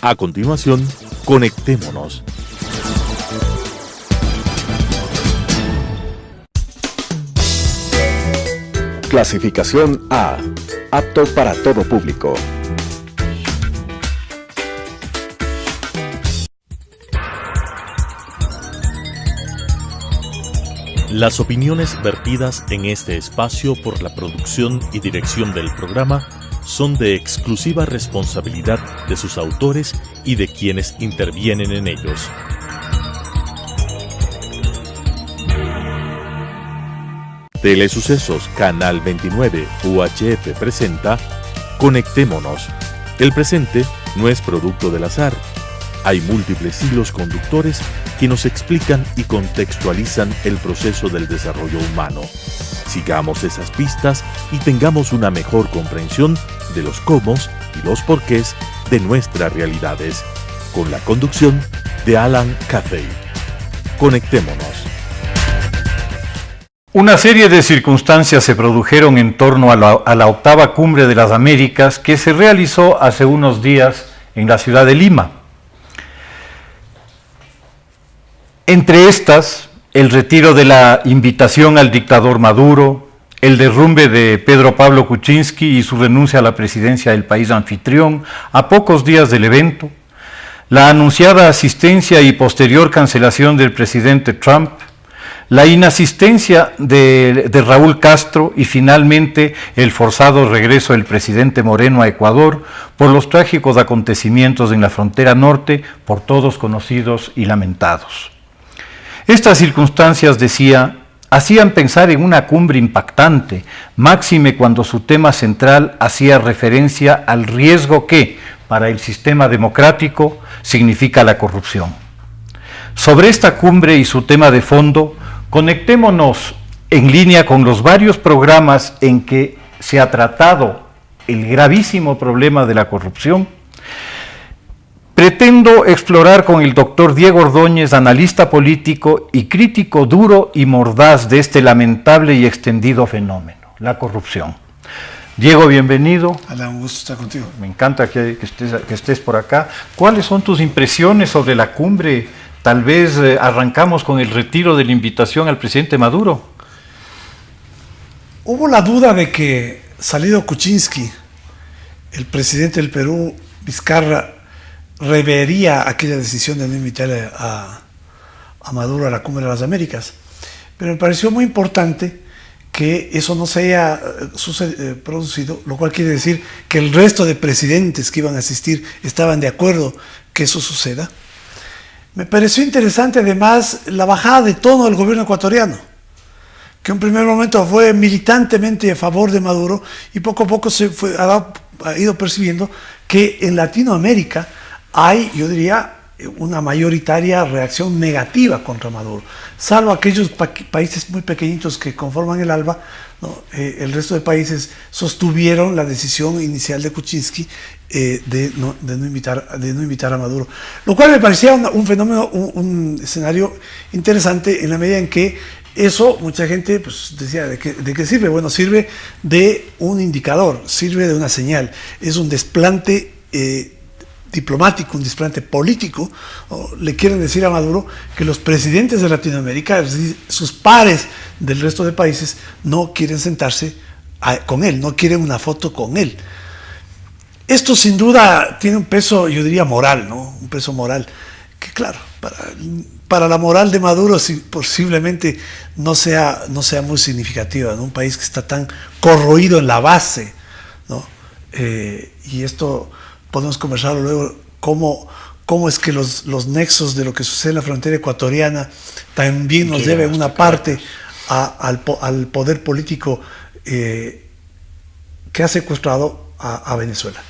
A continuación, conectémonos. Clasificación A. Apto para todo público. Las opiniones vertidas en este espacio por la producción y dirección del programa son de exclusiva responsabilidad de sus autores y de quienes intervienen en ellos. Telesucesos Canal 29 UHF presenta Conectémonos. El presente no es producto del azar. Hay múltiples hilos conductores que nos explican y contextualizan el proceso del desarrollo humano. Sigamos esas pistas y tengamos una mejor comprensión de los cómo y los porqués de nuestras realidades, con la conducción de Alan Cathay. Conectémonos. Una serie de circunstancias se produjeron en torno a la octava cumbre de las Américas que se realizó hace unos días en la ciudad de Lima. Entre estas, el retiro de la invitación al dictador Maduro, el derrumbe de Pedro Pablo Kuczynski y su renuncia a la presidencia del país anfitrión a pocos días del evento, la anunciada asistencia y posterior cancelación del presidente Trump, la inasistencia de Raúl Castro y finalmente el forzado regreso del presidente Moreno a Ecuador por los trágicos acontecimientos en la frontera norte, por todos conocidos y lamentados. Estas circunstancias, decía, hacían pensar en una cumbre impactante, máxime cuando su tema central hacía referencia al riesgo que, para el sistema democrático, significa la corrupción. Sobre esta cumbre y su tema de fondo, conectémonos en línea con los varios programas en que se ha tratado el gravísimo problema de la corrupción. Pretendo explorar con el doctor Diego Ordóñez, analista político y crítico duro y mordaz de este lamentable y extendido fenómeno, la corrupción. Diego, bienvenido. Alan, un gusto estar contigo. Me encanta que estés por acá. ¿Cuáles son tus impresiones sobre la cumbre? Tal vez arrancamos con el retiro de la invitación al presidente Maduro. Hubo la duda de que, salido Kuczynski, el presidente del Perú, Vizcarra, revería aquella decisión de no invitar a Maduro a la Cumbre de las Américas. Pero me pareció muy importante que eso no se haya producido, lo cual quiere decir que el resto de presidentes que iban a asistir estaban de acuerdo que eso suceda. Me pareció interesante además la bajada de tono del gobierno ecuatoriano, que en un primer momento fue militantemente a favor de Maduro y poco a poco ha ido percibiendo que en Latinoamérica hay, yo diría, una mayoritaria reacción negativa contra Maduro, salvo aquellos países muy pequeñitos que conforman el ALBA, ¿no? El resto de países sostuvieron la decisión inicial de Kuczynski de no invitar a Maduro, lo cual me parecía un fenómeno, un escenario interesante en la medida en que eso, mucha gente pues decía, ¿de qué sirve? Bueno, sirve de un indicador, sirve de una señal, es un desplante diplomático, un desplante político. Le quieren decir a Maduro que los presidentes de Latinoamérica, es decir, sus pares del resto de países, no quieren sentarse con él, no quieren una foto con él. Esto sin duda tiene un peso, yo diría, moral, ¿no? Un peso moral que, claro, para la moral de Maduro posiblemente no sea muy significativa, ¿no? Un país que está tan corroído en la base, ¿no? Y esto podemos conversar luego, cómo es que los nexos de lo que sucede en la frontera ecuatoriana también nos deben una parte al poder político que ha secuestrado a Venezuela.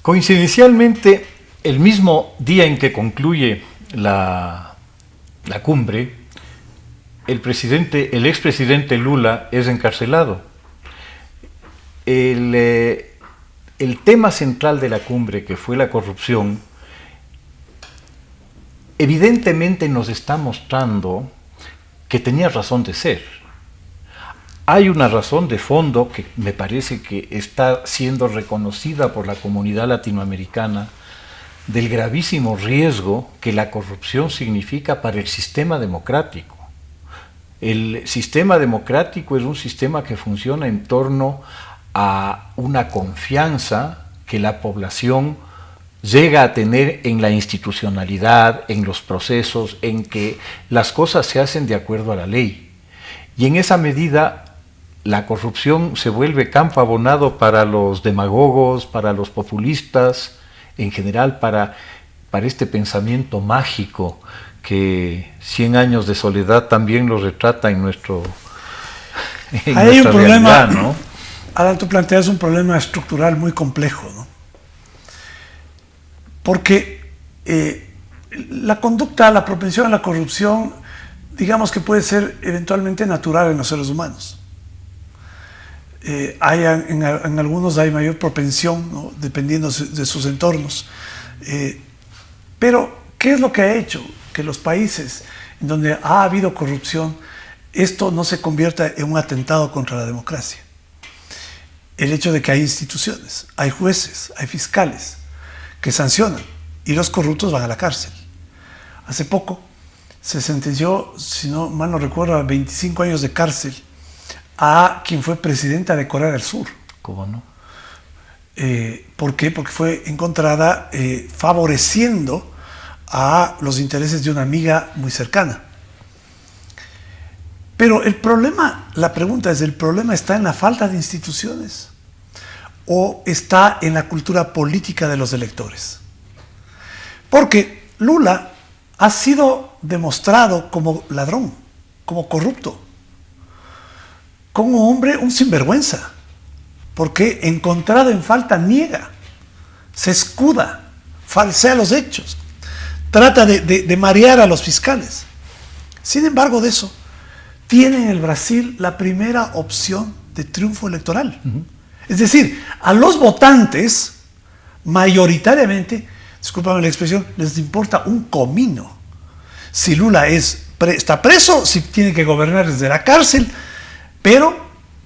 Coincidencialmente, el mismo día en que concluye la cumbre, el expresidente Lula es encarcelado. El tema central de la cumbre, que fue la corrupción, evidentemente nos está mostrando que tenía razón de ser. hay una razón de fondo que me parece que está siendo reconocida por la comunidad latinoamericana del gravísimo riesgo que la corrupción significa para el sistema democrático. El sistema democrático es un sistema que funciona en torno a una confianza que la población llega a tener en la institucionalidad, en los procesos, en que las cosas se hacen de acuerdo a la ley. Y en esa medida la corrupción se vuelve campo abonado para los demagogos, para los populistas, en general para este pensamiento mágico que 100 años de soledad también lo retrata en nuestro en Hay un nuestra problema, realidad, ¿no? Alan, tú planteas un problema estructural muy complejo, ¿no? Porque la conducta, la propensión a la corrupción, digamos que puede ser eventualmente natural en los seres humanos. En algunos hay mayor propensión, ¿no? Dependiendo de sus entornos. Pero, ¿qué es lo que ha hecho que los países en donde ha habido corrupción, esto no se convierta en un atentado contra la democracia? El hecho de que hay instituciones, hay jueces, hay fiscales que sancionan y los corruptos van a la cárcel. Hace poco se sentenció, si no mal no recuerdo, a 25 años de cárcel a quien fue presidenta de Corea del Sur. ¿Cómo no? ¿Por qué? Porque fue encontrada favoreciendo a los intereses de una amiga muy cercana. Pero el problema, la pregunta es, ¿el problema está en la falta de instituciones o está en la cultura política de los electores? Porque Lula ha sido demostrado como ladrón, como corrupto, como hombre, un sinvergüenza, porque encontrado en falta niega, se escuda, falsea los hechos, trata de marear a los fiscales. Sin embargo de eso, tiene en el Brasil la primera opción de triunfo electoral. Es decir, a los votantes, mayoritariamente, discúlpame la expresión, les importa un comino si Lula está preso, si tiene que gobernar desde la cárcel, pero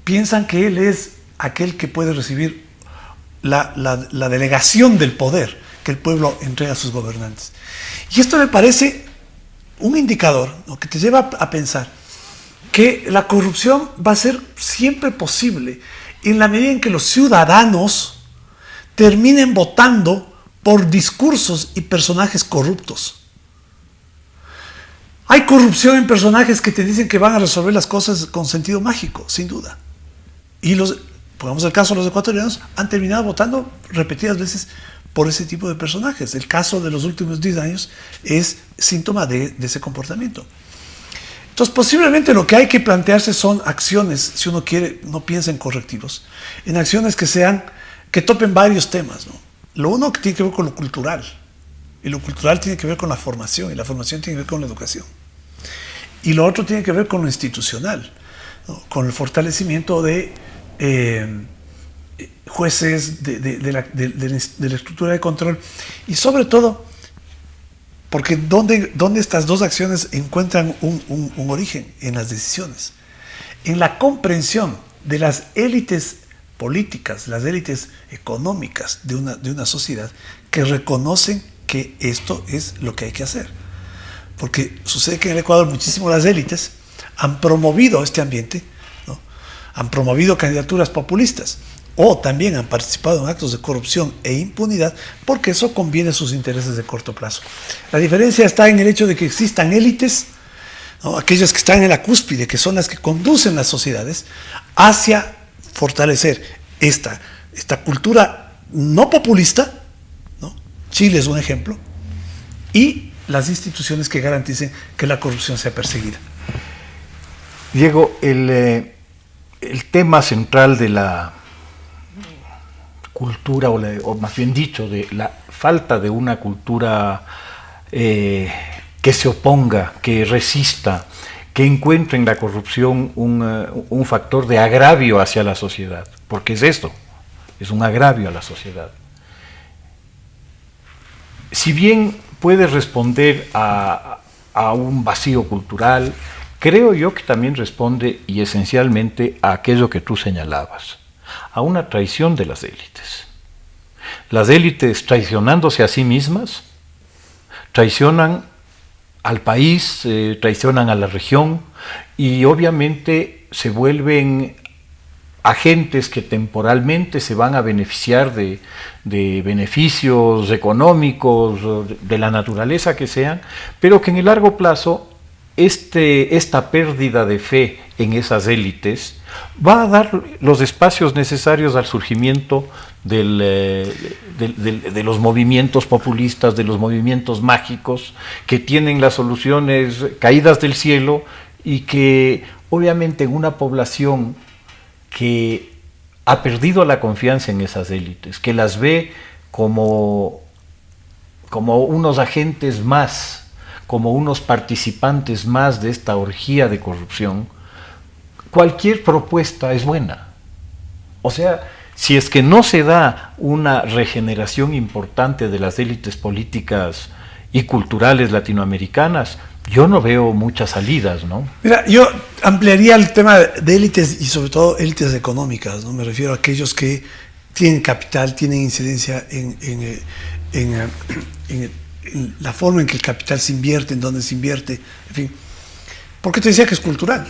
piensan que él es aquel que puede recibir la delegación del poder que el pueblo entrega a sus gobernantes. Y esto me parece un indicador, ¿no?, que te lleva a pensar que la corrupción va a ser siempre posible en la medida en que los ciudadanos terminen votando por discursos y personajes corruptos. Hay corrupción en personajes que te dicen que van a resolver las cosas con sentido mágico, sin duda. Y pongamos el caso de los ecuatorianos, han terminado votando repetidas veces por ese tipo de personajes. El caso de los últimos 10 años es síntoma de ese comportamiento. Entonces, posiblemente lo que hay que plantearse son acciones, si uno quiere, no piensa en correctivos, en acciones que topen varios temas, ¿no? Lo uno que tiene que ver con lo cultural, y lo cultural tiene que ver con la formación, y la formación tiene que ver con la educación. Y lo otro tiene que ver con lo institucional, ¿no?, con el fortalecimiento de jueces, de la estructura de control, y sobre todo, porque ¿dónde estas dos acciones encuentran un origen? En las decisiones, en la comprensión de las élites políticas, las élites económicas de una sociedad que reconocen que esto es lo que hay que hacer. Porque sucede que en el Ecuador muchísimas las élites han promovido este ambiente, ¿no?, han promovido candidaturas populistas, o también han participado en actos de corrupción e impunidad porque eso conviene a sus intereses de corto plazo. La diferencia está en el hecho de que existan élites, ¿no?, aquellas que están en la cúspide, que son las que conducen las sociedades hacia fortalecer esta cultura no populista, ¿no? Chile es un ejemplo, y las instituciones que garanticen que la corrupción sea perseguida. Diego, el tema central de la cultura, o más bien dicho, de la falta de una cultura que se oponga, que resista, que encuentre en la corrupción un factor de agravio hacia la sociedad, porque es esto, es un agravio a la sociedad. Si bien puede responder a un vacío cultural, creo yo que también responde y esencialmente a aquello que tú señalabas, a una traición de las élites. Las élites, traicionándose a sí mismas, traicionan al país, traicionan a la región y obviamente se vuelven agentes que temporalmente se van a beneficiar de beneficios económicos, de la naturaleza que sean, pero que en el largo plazo esta pérdida de fe en esas élites va a dar los espacios necesarios al surgimiento de los movimientos populistas, de los movimientos mágicos que tienen las soluciones caídas del cielo y que obviamente en una población que ha perdido la confianza en esas élites, que las ve como unos agentes más, como unos participantes más de esta orgía de corrupción, cualquier propuesta es buena. O sea, si es que no se da una regeneración importante de las élites políticas y culturales latinoamericanas, yo no veo muchas salidas, ¿no? Mira, yo ampliaría el tema de élites y sobre todo élites económicas, ¿no? Me refiero a aquellos que tienen capital, tienen incidencia en la forma en que el capital se invierte, en dónde se invierte, en fin. ¿Por qué te decía que es cultural?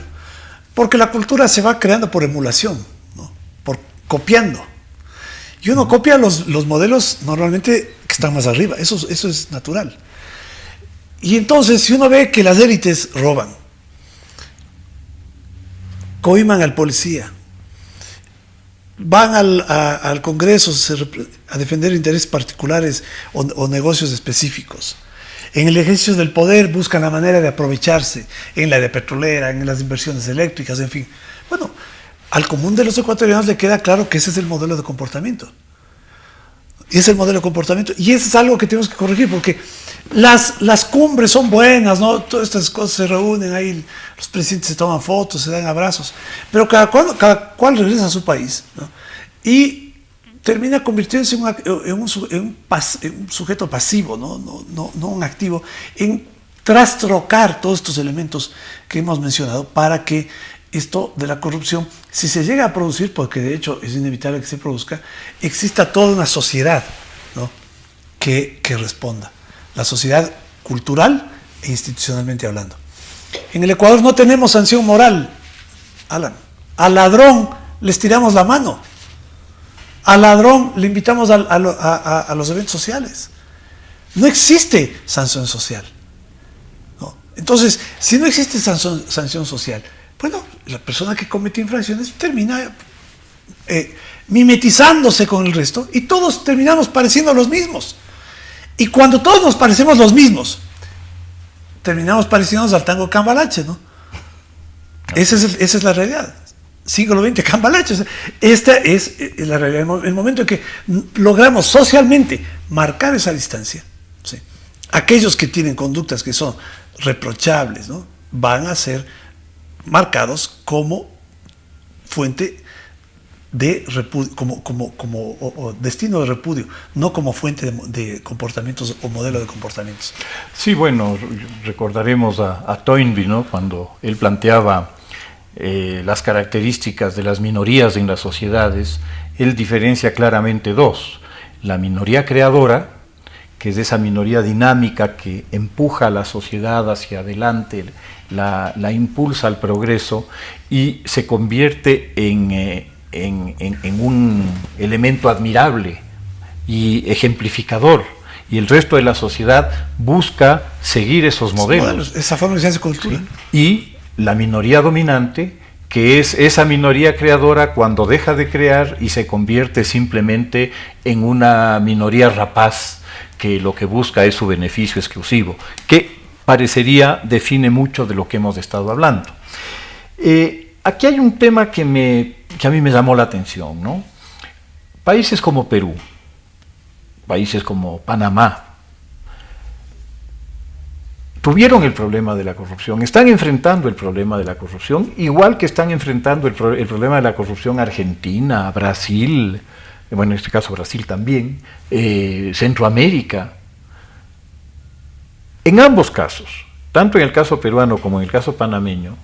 Porque la cultura se va creando por emulación, ¿no? Por copiando. Y uno copia los modelos normalmente que están más arriba, eso es natural. Y entonces, si uno ve que las élites roban, coiman al policía, van al Congreso a defender intereses particulares o negocios específicos, en el ejercicio del poder buscan la manera de aprovecharse, en la de petrolera, en las inversiones eléctricas, en fin. Bueno, al común de los ecuatorianos le queda claro que ese es el modelo de comportamiento. Y ese es el modelo de comportamiento. Y eso es algo que tenemos que corregir, porque las cumbres son buenas, ¿no? Todas estas cosas se reúnen ahí, los presidentes se toman fotos, se dan abrazos, pero cada cual regresa a su país, ¿no? Y termina convirtiéndose en un sujeto pasivo, no un activo, en trastrocar todos estos elementos que hemos mencionado para que esto de la corrupción, si se llega a producir, porque de hecho es inevitable que se produzca, exista toda una sociedad, ¿no? que responda. La sociedad cultural e institucionalmente hablando. En el Ecuador no tenemos sanción moral, Alan. Al ladrón les tiramos la mano. Al ladrón le invitamos a los eventos sociales. No existe sanción social, ¿no? Entonces, si no existe sanción social, bueno, la persona que comete infracciones termina mimetizándose con el resto y todos terminamos pareciendo los mismos. Y cuando todos nos parecemos los mismos, terminamos pareciéndonos al tango Cambalache, ¿no? Esa es la realidad. Siglo XX, Cambalache. Esta es la realidad. El momento en que logramos socialmente marcar esa distancia, ¿sí? Aquellos que tienen conductas que son reprochables, ¿no? Van a ser marcados como fuente de repudio, como destino de repudio, no como fuente de comportamientos o modelo de comportamientos. Sí, bueno, recordaremos a Toynbee, ¿no? Cuando él planteaba las características de las minorías en las sociedades, él diferencia claramente dos: la minoría creadora, que es esa minoría dinámica que empuja a la sociedad hacia adelante, la impulsa al progreso y se convierte en un elemento admirable y ejemplificador, y el resto de la sociedad busca seguir esos modelos. Esa forma que se hace cultura. ¿Sí? Y la minoría dominante, que es esa minoría creadora cuando deja de crear y se convierte simplemente en una minoría rapaz que lo que busca es su beneficio exclusivo, que parecería define mucho de lo que hemos estado hablando. Aquí hay un tema que a mí me llamó la atención, ¿no? Países como Perú, países como Panamá, tuvieron el problema de la corrupción, están enfrentando el problema de la corrupción, igual que están enfrentando el problema de la corrupción Argentina, Brasil, bueno, en este caso Brasil también, Centroamérica. En ambos casos, tanto en el caso peruano como en el caso panameño,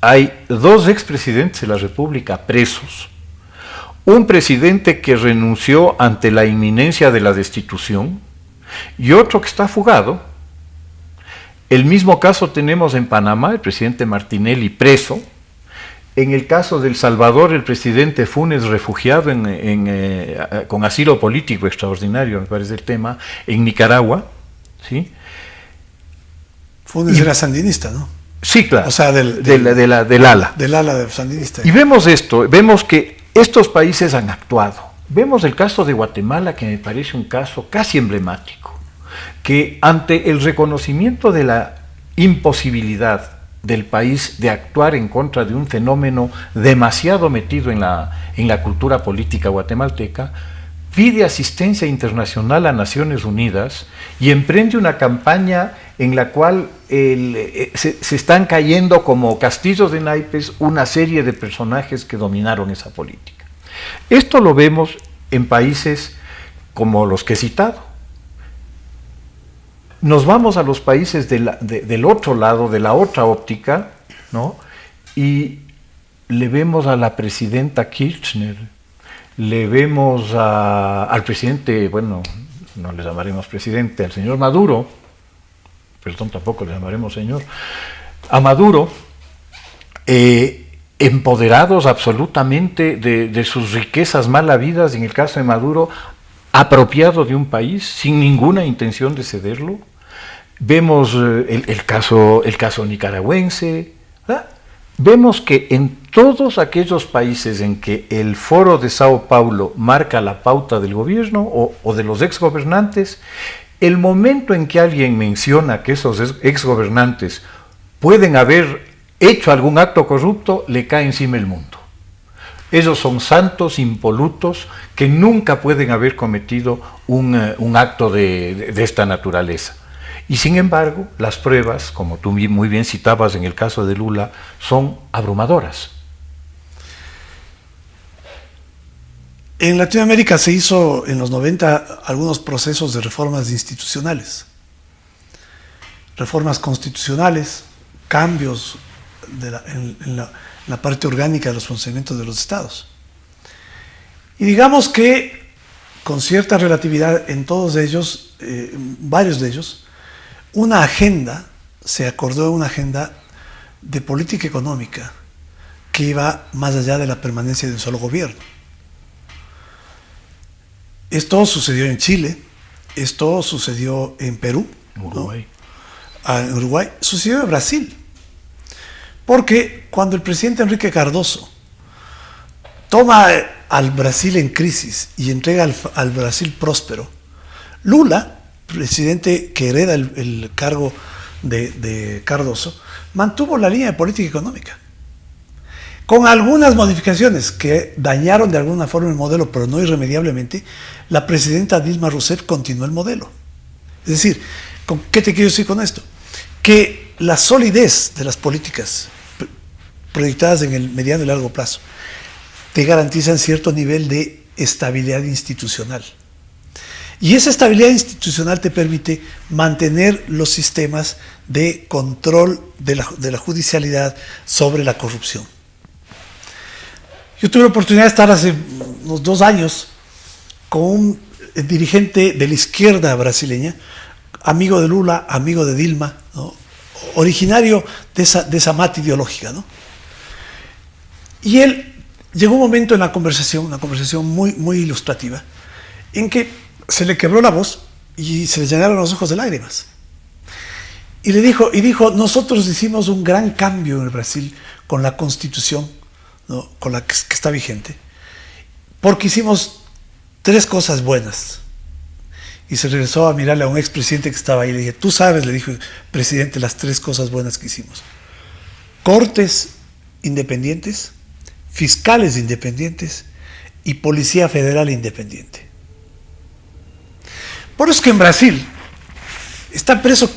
hay 2 expresidentes de la República presos, un presidente que renunció ante la inminencia de la destitución y otro que está fugado. El mismo caso tenemos en Panamá, el presidente Martinelli preso. En el caso de El Salvador, el presidente Funes refugiado con asilo político extraordinario, me parece el tema, en Nicaragua, ¿sí? Funes era sandinista, ¿no? Sí, claro, O sea, del ala. Del ala de sandinista. Y vemos esto, vemos que estos países han actuado. Vemos el caso de Guatemala, que me parece un caso casi emblemático, que ante el reconocimiento de la imposibilidad del país de actuar en contra de un fenómeno demasiado metido en la cultura política guatemalteca, pide asistencia internacional a Naciones Unidas y emprende una campaña en la cual se están cayendo como castillos de naipes una serie de personajes que dominaron esa política. Esto lo vemos en países como los que he citado. Nos vamos a los países del otro lado, de la otra óptica, ¿no? Y le vemos a la presidenta Kirchner, le vemos al presidente, bueno, no le llamaremos presidente, al señor Maduro, perdón, tampoco le llamaremos señor, a Maduro, empoderados absolutamente de sus riquezas mal habidas, en el caso de Maduro, apropiado de un país sin ninguna intención de cederlo. Vemos el caso nicaragüense, ¿verdad? Vemos que en todos aquellos países en que el Foro de Sao Paulo marca la pauta del gobierno o de los exgobernantes, el momento en que alguien menciona que esos exgobernantes pueden haber hecho algún acto corrupto, le cae encima el mundo. Ellos son santos impolutos que nunca pueden haber cometido un acto de esta naturaleza. Y sin embargo, las pruebas, como tú muy bien citabas en el caso de Lula, son abrumadoras. En Latinoamérica se hizo en los 90 algunos procesos de reformas institucionales. Reformas constitucionales, cambios en la parte orgánica de los funcionamientos de los estados. Y digamos que con cierta relatividad en todos ellos, varios de ellos, se acordó una agenda de política económica que iba más allá de la permanencia de un solo gobierno. Esto sucedió en Chile, esto sucedió en Perú, Uruguay. ¿no? En Uruguay, sucedió en Brasil. Porque cuando el presidente Enrique Cardoso toma al Brasil en crisis y entrega al Brasil próspero, Lula, presidente que hereda el cargo de Cardoso, mantuvo la línea de política económica, con algunas modificaciones que dañaron de alguna forma el modelo, pero no irremediablemente. La presidenta Dilma Rousseff continuó el modelo. Es decir, ¿qué te quiero decir con esto? Que la solidez de las políticas proyectadas en el mediano y largo plazo te garantizan cierto nivel de estabilidad institucional. Y esa estabilidad institucional te permite mantener los sistemas de control de la judicialidad sobre la corrupción. Yo tuve la oportunidad de estar hace unos 2 años con un dirigente de la izquierda brasileña, amigo de Lula, amigo de Dilma, ¿no? Originario de esa mata ideológica, ¿no? Y él llegó un momento en la conversación, una conversación muy, muy ilustrativa, en que se le quebró la voz y se le llenaron los ojos de lágrimas. Y dijo, nosotros hicimos un gran cambio en el Brasil con la Constitución, ¿no? Con la que está vigente, porque hicimos 3 cosas buenas. Y se regresó a mirarle a un expresidente que estaba ahí y le dije, tú sabes, le dijo, presidente, las 3 cosas buenas que hicimos: cortes independientes, fiscales independientes y policía federal independiente. Por eso es que en Brasil está preso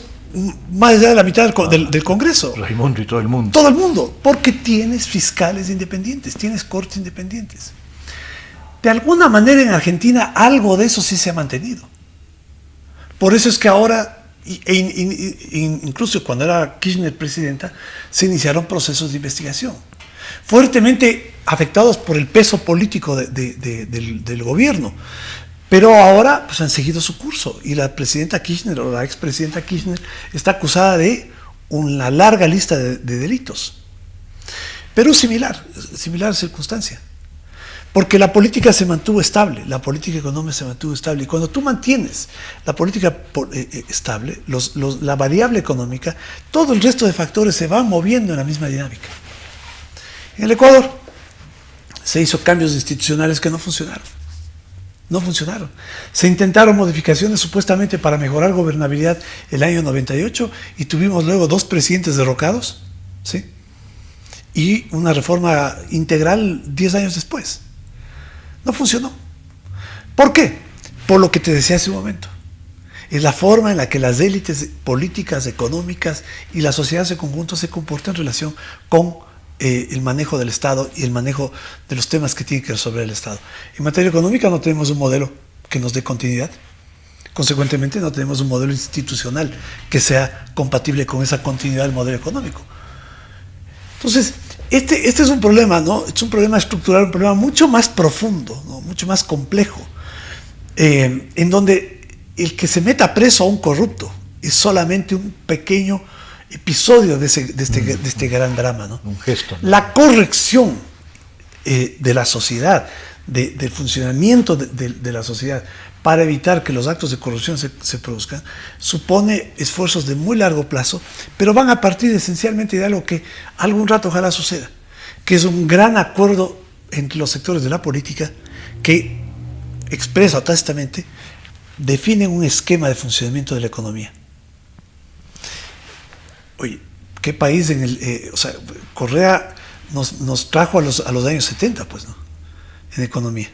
más allá de la mitad del Congreso. Raimundo y todo el mundo. Todo el mundo, porque tienes fiscales independientes, tienes cortes independientes. De alguna manera en Argentina algo de eso sí se ha mantenido. Por eso es que ahora, Incluso cuando era Kirchner presidenta, se iniciaron procesos de investigación, fuertemente afectados por el peso político del gobierno. Pero ahora pues, han seguido su curso y la presidenta Kirchner o la expresidenta Kirchner está acusada de una larga lista de delitos. Pero similar circunstancia. Porque la política se mantuvo estable, la política económica se mantuvo estable. Y cuando tú mantienes la política estable, la variable económica, todo el resto de factores se van moviendo en la misma dinámica. En el Ecuador se hizo cambios institucionales que no funcionaron. No funcionaron. Se intentaron modificaciones supuestamente para mejorar gobernabilidad el año 98 y tuvimos luego 2 presidentes derrocados, ¿sí? Y una reforma integral 10 años después. No funcionó. ¿Por qué? Por lo que te decía hace un momento. Es la forma en la que las élites políticas, económicas y la sociedad en su conjunto se comportan en relación con el manejo del Estado y el manejo de los temas que tiene que resolver el Estado. En materia económica no tenemos un modelo que nos dé continuidad. Consecuentemente no tenemos un modelo institucional que sea compatible con esa continuidad del modelo económico. Entonces, este es un problema, ¿no? Es un problema estructural, un problema mucho más profundo, ¿no? Mucho más complejo, en donde el que se meta preso a un corrupto es solamente un pequeño episodio de este gran drama, ¿no? Un gesto, ¿no? La corrección de la sociedad, del funcionamiento de la sociedad, para evitar que los actos de corrupción se produzcan, supone esfuerzos de muy largo plazo, pero van a partir esencialmente de algo que algún rato ojalá suceda, que es un gran acuerdo entre los sectores de la política que, expresa o tácitamente, definen un esquema de funcionamiento de la economía. Oye, ¿qué país Correa nos trajo a los años 70, pues, ¿no? En economía.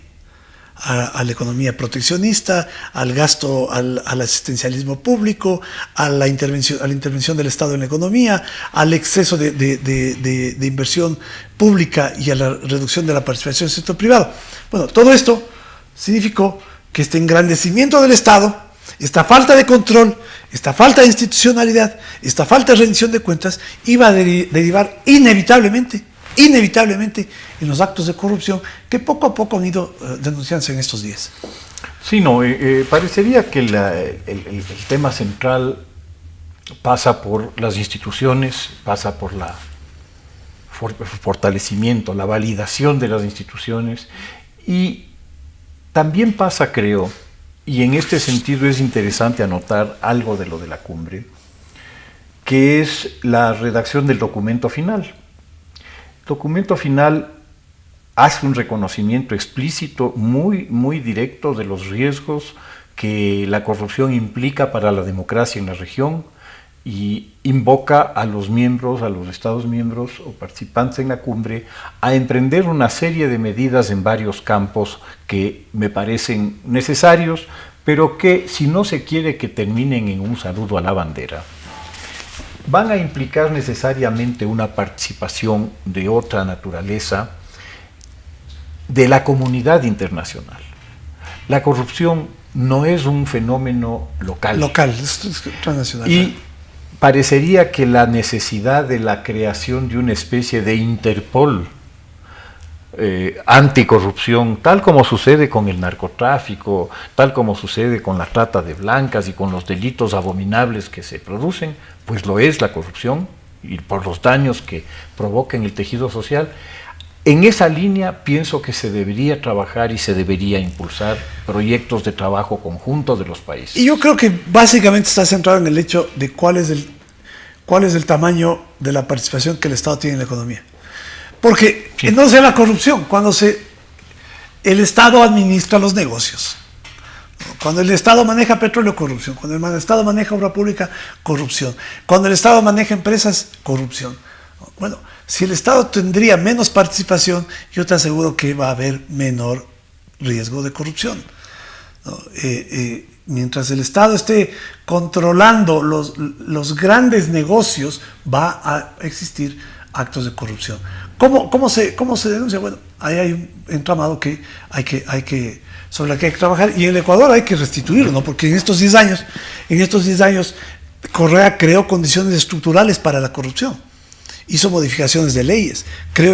A la economía proteccionista, al gasto, al asistencialismo público, a la intervención del Estado en la economía, al exceso de inversión pública y a la reducción de la participación del sector privado. Bueno, todo esto significó que este engrandecimiento del Estado, esta falta de control, esta falta de institucionalidad, esta falta de rendición de cuentas iba a derivar inevitablemente en los actos de corrupción que poco a poco han ido denunciándose en estos días. Sí, no, parecería que el tema central pasa por las instituciones, pasa por el fortalecimiento, la validación de las instituciones y también pasa, creo, y en este sentido es interesante anotar algo de lo de la cumbre, que es la redacción del documento final. El documento final hace un reconocimiento explícito, muy, muy directo de los riesgos que la corrupción implica para la democracia en la región y invoca a los miembros, a los Estados miembros o participantes en la cumbre a emprender una serie de medidas en varios campos que me parecen necesarios, pero que si no se quiere que terminen en un saludo a la bandera, van a implicar necesariamente una participación de otra naturaleza de la comunidad internacional. La corrupción no es un fenómeno local. Es transnacional. Y parecería que la necesidad de la creación de una especie de Interpol anticorrupción, tal como sucede con el narcotráfico, tal como sucede con la trata de blancas y con los delitos abominables que se producen, pues lo es la corrupción y por los daños que provoca en el tejido social. En esa línea pienso que se debería trabajar y se debería impulsar proyectos de trabajo conjunto de los países. Y yo creo que básicamente está centrado en el hecho de cuál es el tamaño de la participación que el Estado tiene en la economía. Porque sí, entonces la corrupción, cuando el Estado administra los negocios, cuando el Estado maneja petróleo, corrupción, cuando el Estado maneja obra pública, corrupción, cuando el Estado maneja empresas, corrupción. Bueno, si el Estado tendría menos participación, yo te aseguro que va a haber menor riesgo de corrupción, ¿no? Mientras el Estado esté controlando los grandes negocios, va a existir actos de corrupción. ¿Cómo se denuncia? Bueno, ahí hay un entramado sobre el que hay que trabajar y en el Ecuador hay que restituirlo, ¿no? Porque en estos 10 años Correa creó condiciones estructurales para la corrupción, hizo modificaciones de leyes, creó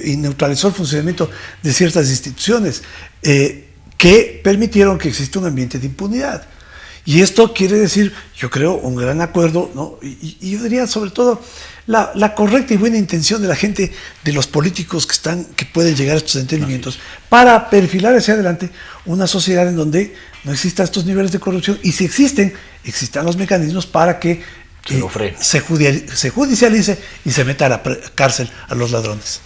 y neutralizó el funcionamiento de ciertas instituciones que permitieron que exista un ambiente de impunidad. Y esto quiere decir, yo creo, un gran acuerdo, ¿no? Y yo diría sobre todo la correcta y buena intención de la gente, de los políticos que pueden llegar a estos entendimientos, para perfilar hacia adelante una sociedad en donde no existan estos niveles de corrupción, y si existan los mecanismos para que se judicialice y se meta a la cárcel a los ladrones.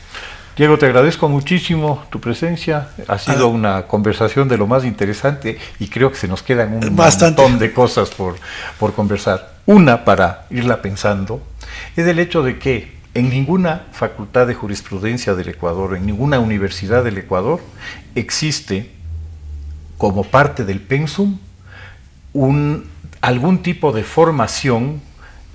Diego, te agradezco muchísimo tu presencia. Ha sido una conversación de lo más interesante y creo que se nos quedan un montón de cosas por conversar. Una, para irla pensando, es el hecho de que en ninguna facultad de jurisprudencia del Ecuador, en ninguna universidad del Ecuador, existe como parte del pensum algún tipo de formación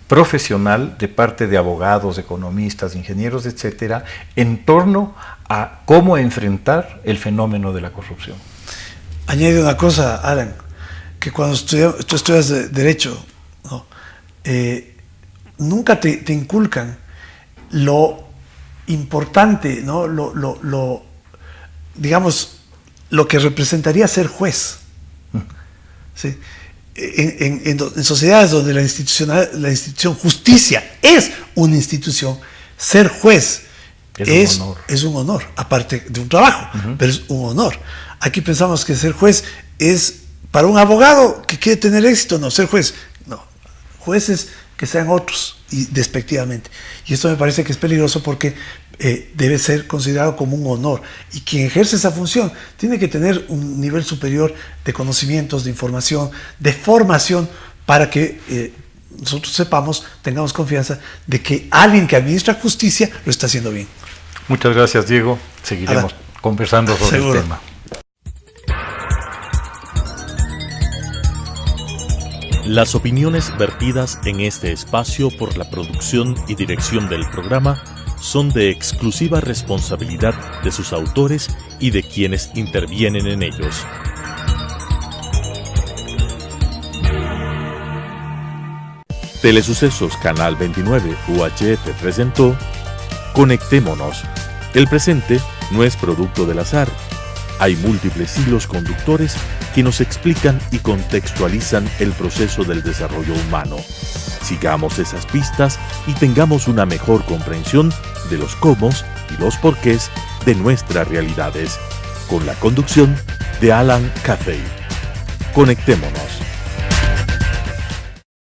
profesional de parte de abogados, economistas, ingenieros, etcétera, en torno a cómo enfrentar el fenómeno de la corrupción. Añade una cosa, Alan, que cuando tú estudias Derecho, ¿no? Nunca te inculcan lo importante, ¿no? Digamos, lo que representaría ser juez. ¿Sí? En sociedades donde la institución justicia es una institución, ser juez es un honor, aparte de un trabajo, pero es un honor. Aquí pensamos que ser juez es para un abogado que quiere tener éxito. No, ser juez, no. Jueces que sean otros, y despectivamente. Y esto me parece que es peligroso porque debe ser considerado como un honor, y quien ejerce esa función tiene que tener un nivel superior de conocimientos, de información, de formación, para que nosotros tengamos confianza de que alguien que administra justicia lo está haciendo bien. Muchas gracias, Diego. Seguiremos conversando sobre el tema. Las opiniones vertidas en este espacio por la producción y dirección del programa son de exclusiva responsabilidad de sus autores y de quienes intervienen en ellos. Telesucesos Canal 29 UHF presentó Conectémonos. El presente no es producto del azar. Hay múltiples hilos conductores que nos explican y contextualizan el proceso del desarrollo humano. Sigamos esas pistas y tengamos una mejor comprensión de los cómo y los porqués de nuestras realidades, con la conducción de Alan Cathay. Conectémonos.